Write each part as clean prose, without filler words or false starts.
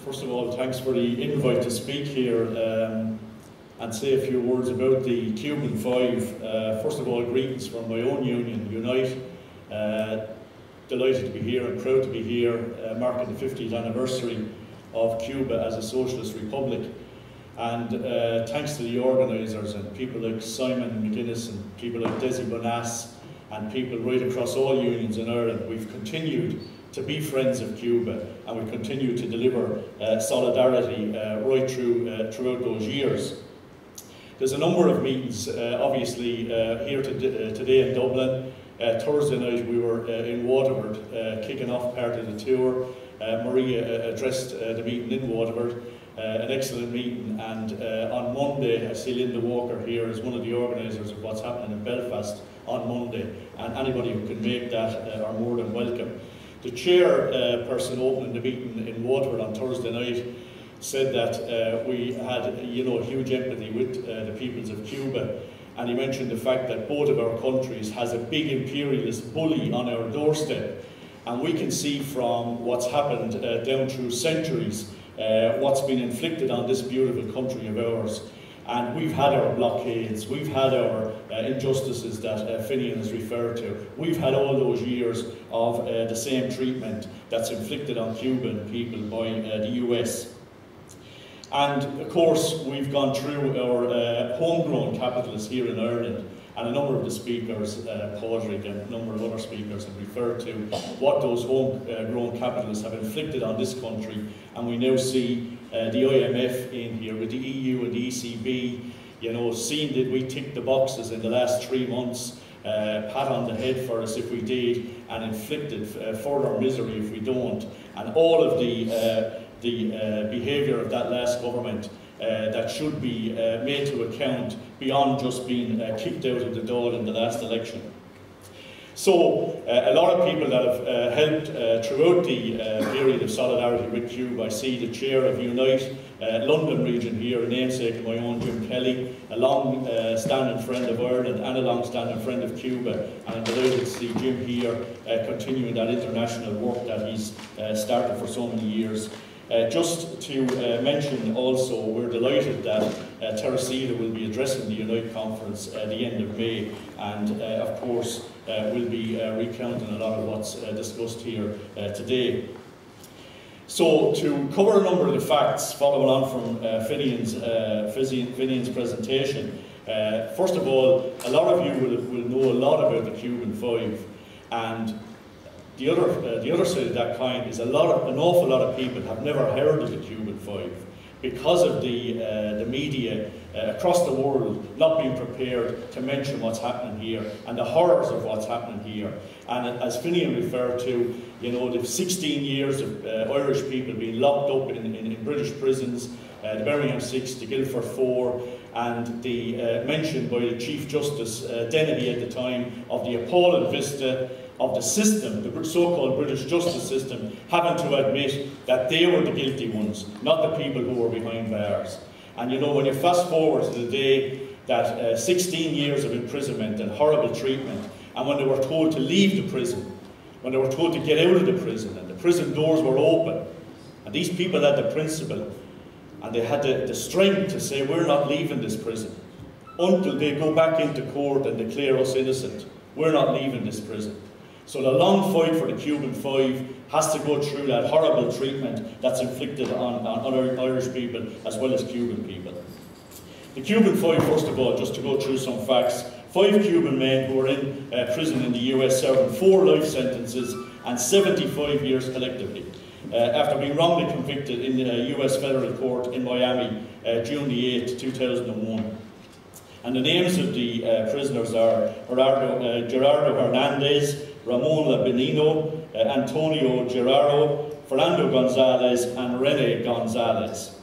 First of all, thanks for the invite to speak here and say a few words about the Cuban Five. First of all, greetings from my own union, Unite. Delighted to be here and proud to be here, marking the 50th anniversary of Cuba as a socialist republic. And thanks to the organisers and people like Simon McGuinness and people like Desi Bonas and people right across all unions in Ireland, we've continued to be friends of Cuba, and we continue to deliver solidarity right throughout those years. There's a number of meetings, obviously, here today in Dublin. Thursday night we were in Waterford, kicking off part of the tour. Maria addressed the meeting in Waterford, an excellent meeting, and on Monday I see Linda Walker here as one of the organisers of what's happening in Belfast on Monday, and anybody who can make that are more than welcome. The chairperson opening the meeting in Waterford on Thursday night said that we had, huge empathy with the peoples of Cuba, and he mentioned the fact that both of our countries has a big imperialist bully on our doorstep, and we can see from what's happened down through centuries what's been inflicted on this beautiful country of ours. And we've had our blockades, we've had our injustices that Finian has referred to. We've had all those years of the same treatment that's inflicted on Cuban people by the US. And of course, we've gone through our homegrown capitalists here in Ireland, and a number of the speakers, Padraig and a number of other speakers, have referred to what those homegrown capitalists have inflicted on this country. And we now see the IMF in here with the EU and the ECB, seeing that we ticked the boxes in the last 3 months, pat on the head for us if we did, and inflicted further misery if we don't. And all of the behaviour of that last government that should be made to account beyond just being kicked out of the door in the last election. So a lot of people that have helped throughout the period of solidarity with Cuba. I see the chair of Unite London region here, a namesake of my own, Jim Kelly, a long-standing friend of Ireland and a long-standing friend of Cuba, and I'm delighted to see Jim here continuing that international work that he's started for so many years. Just to mention also, we're delighted that Teresita will be addressing the Unite conference at the end of May, and of course we'll be recounting a lot of what's discussed here today. So to cover a number of the facts following on from Finian's presentation, first of all, a lot of you will know a lot about the Cuban Five, and the other side of that coin is an awful lot of people have never heard of the Cuban Five because of the media across the world not being prepared to mention what's happening here and the horrors of what's happening here. And as Finian referred to, the 16 years of Irish people being locked up in British prisons, the Birmingham 6, the Guildford 4, and the mention by the Chief Justice Dennehy at the time of the appalling vista of the system, the so-called British justice system, having to admit that they were the guilty ones, not the people who were behind bars. And when you fast forward to the day that 16 years of imprisonment and horrible treatment, and when they were told to leave the prison, when they were told to get out of the prison, and the prison doors were open, and these people had the principle, and they had the strength to say, we're not leaving this prison until they go back into court and declare us innocent. We're not leaving this prison. So the long fight for the Cuban Five has to go through that horrible treatment that's inflicted on Irish people as well as Cuban people. The Cuban Five, first of all, just to go through some facts, 5 Cuban men who were in prison in the US serving 4 life sentences and 75 years collectively, after being wrongly convicted in the US federal court in Miami, June the 8th, 2001. And the names of the prisoners are Gerardo Hernandez, Ramon Labenino, Antonio Gerardo, Fernando Gonzalez, and Rene Gonzalez.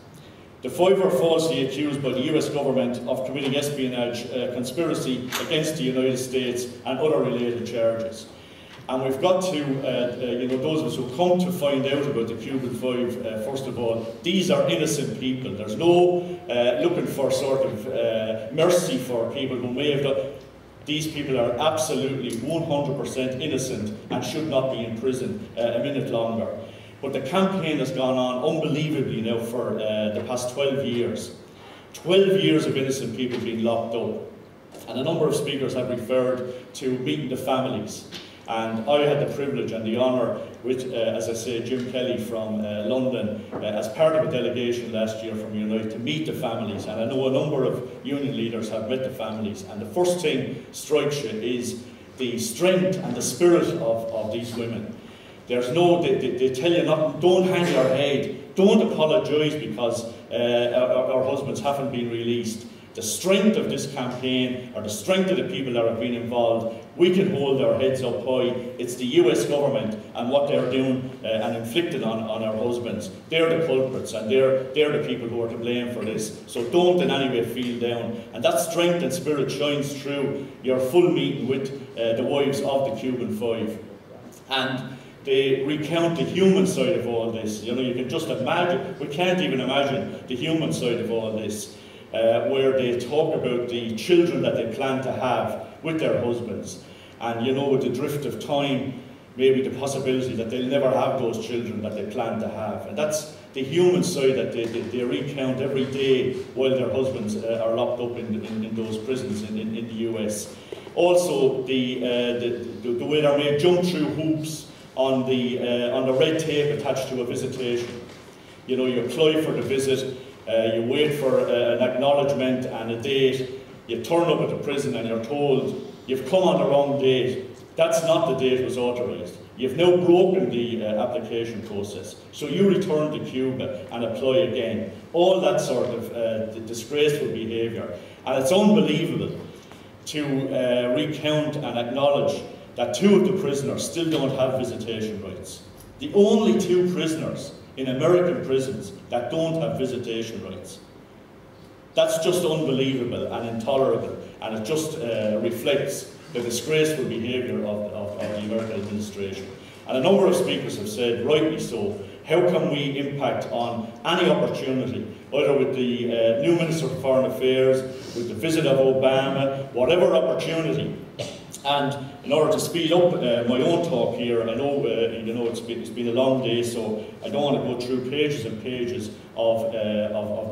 The 5 were falsely accused by the US government of committing espionage, conspiracy against the United States and other related charges. And we've got to, those of us who come to find out about the Cuban Five, first of all, these are innocent people. There's no looking for sort of mercy for people who may have done. These people are absolutely 100% innocent and should not be in prison a minute longer. But the campaign has gone on unbelievably now for the past 12 years. 12 years of innocent people being locked up. And a number of speakers have referred to meeting the families. And I had the privilege and the honour with, as I say, Jim Kelly from London, as part of a delegation last year from Unite, to meet the families. And I know a number of union leaders have met the families. And the first thing strikes you is the strength and the spirit of these women. There's no, they tell you not, don't hang your head, don't apologise because our husbands haven't been released. The strength of this campaign, or the strength of the people that have been involved, we can hold our heads up high. It's the US government and what they're doing and inflicting on our husbands. They're the culprits, and they're the people who are to blame for this. So don't in any way feel down. And that strength and spirit shines through your full meeting with the wives of the Cuban Five. And they recount the human side of all this. You know, you can just imagine, we can't even imagine the human side of all this. Where they talk about the children that they plan to have with their husbands. And you know, with the drift of time, maybe the possibility that they'll never have those children that they plan to have. And that's the human side that they recount every day while their husbands are locked up in those prisons in the US. Also, the way they're made jump through hoops on the red tape attached to a visitation. You know, you apply for the visit, you wait for an acknowledgement and a date, you turn up at the prison and you're told you've come on the wrong date. That's not the date was authorised. You've now broken the application process. So you return to Cuba and apply again. All that sort of disgraceful behaviour. And it's unbelievable to recount and acknowledge that 2 of the prisoners still don't have visitation rights. The only 2 prisoners in American prisons that don't have visitation rights. That's just unbelievable and intolerable, and it just reflects the disgraceful behaviour of the American administration. And a number of speakers have said, rightly so, how can we impact on any opportunity, either with the new Minister for Foreign Affairs, with the visit of Obama, whatever opportunity. And in order to speed up my own talk here, I know you know it's been a long day, so I don't want to go through pages and pages of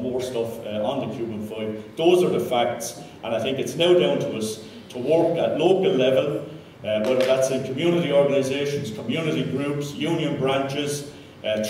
more stuff on the Cuban Five. Those are the facts, and I think it's now down to us to work at local level, whether that's in community organisations, community groups, union branches,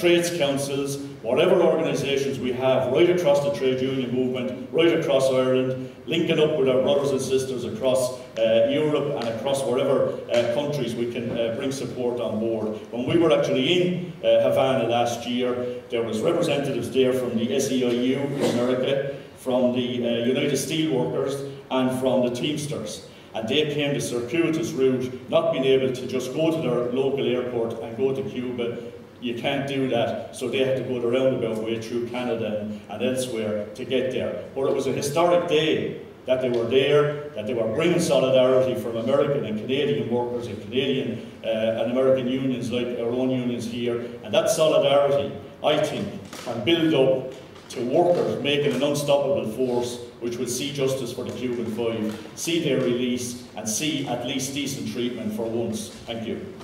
trades councils, whatever organisations we have right across the trade union movement, right across Ireland, linking up with our brothers and sisters across Europe and across wherever countries we can bring support on board. When we were actually in Havana last year, there was representatives there from the SEIU in America, from the United Steelworkers and from the Teamsters. And they came the circuitous route, not being able to just go to their local airport and go to Cuba. You can't do that, so they had to go the roundabout way through Canada and elsewhere to get there. But it was a historic day that they were there, that they were bringing solidarity from American and Canadian workers and Canadian and American unions like our own unions here. And that solidarity, I think, can build up to workers making an unstoppable force which will see justice for the Cuban Five, see their release, and see at least decent treatment for once. Thank you.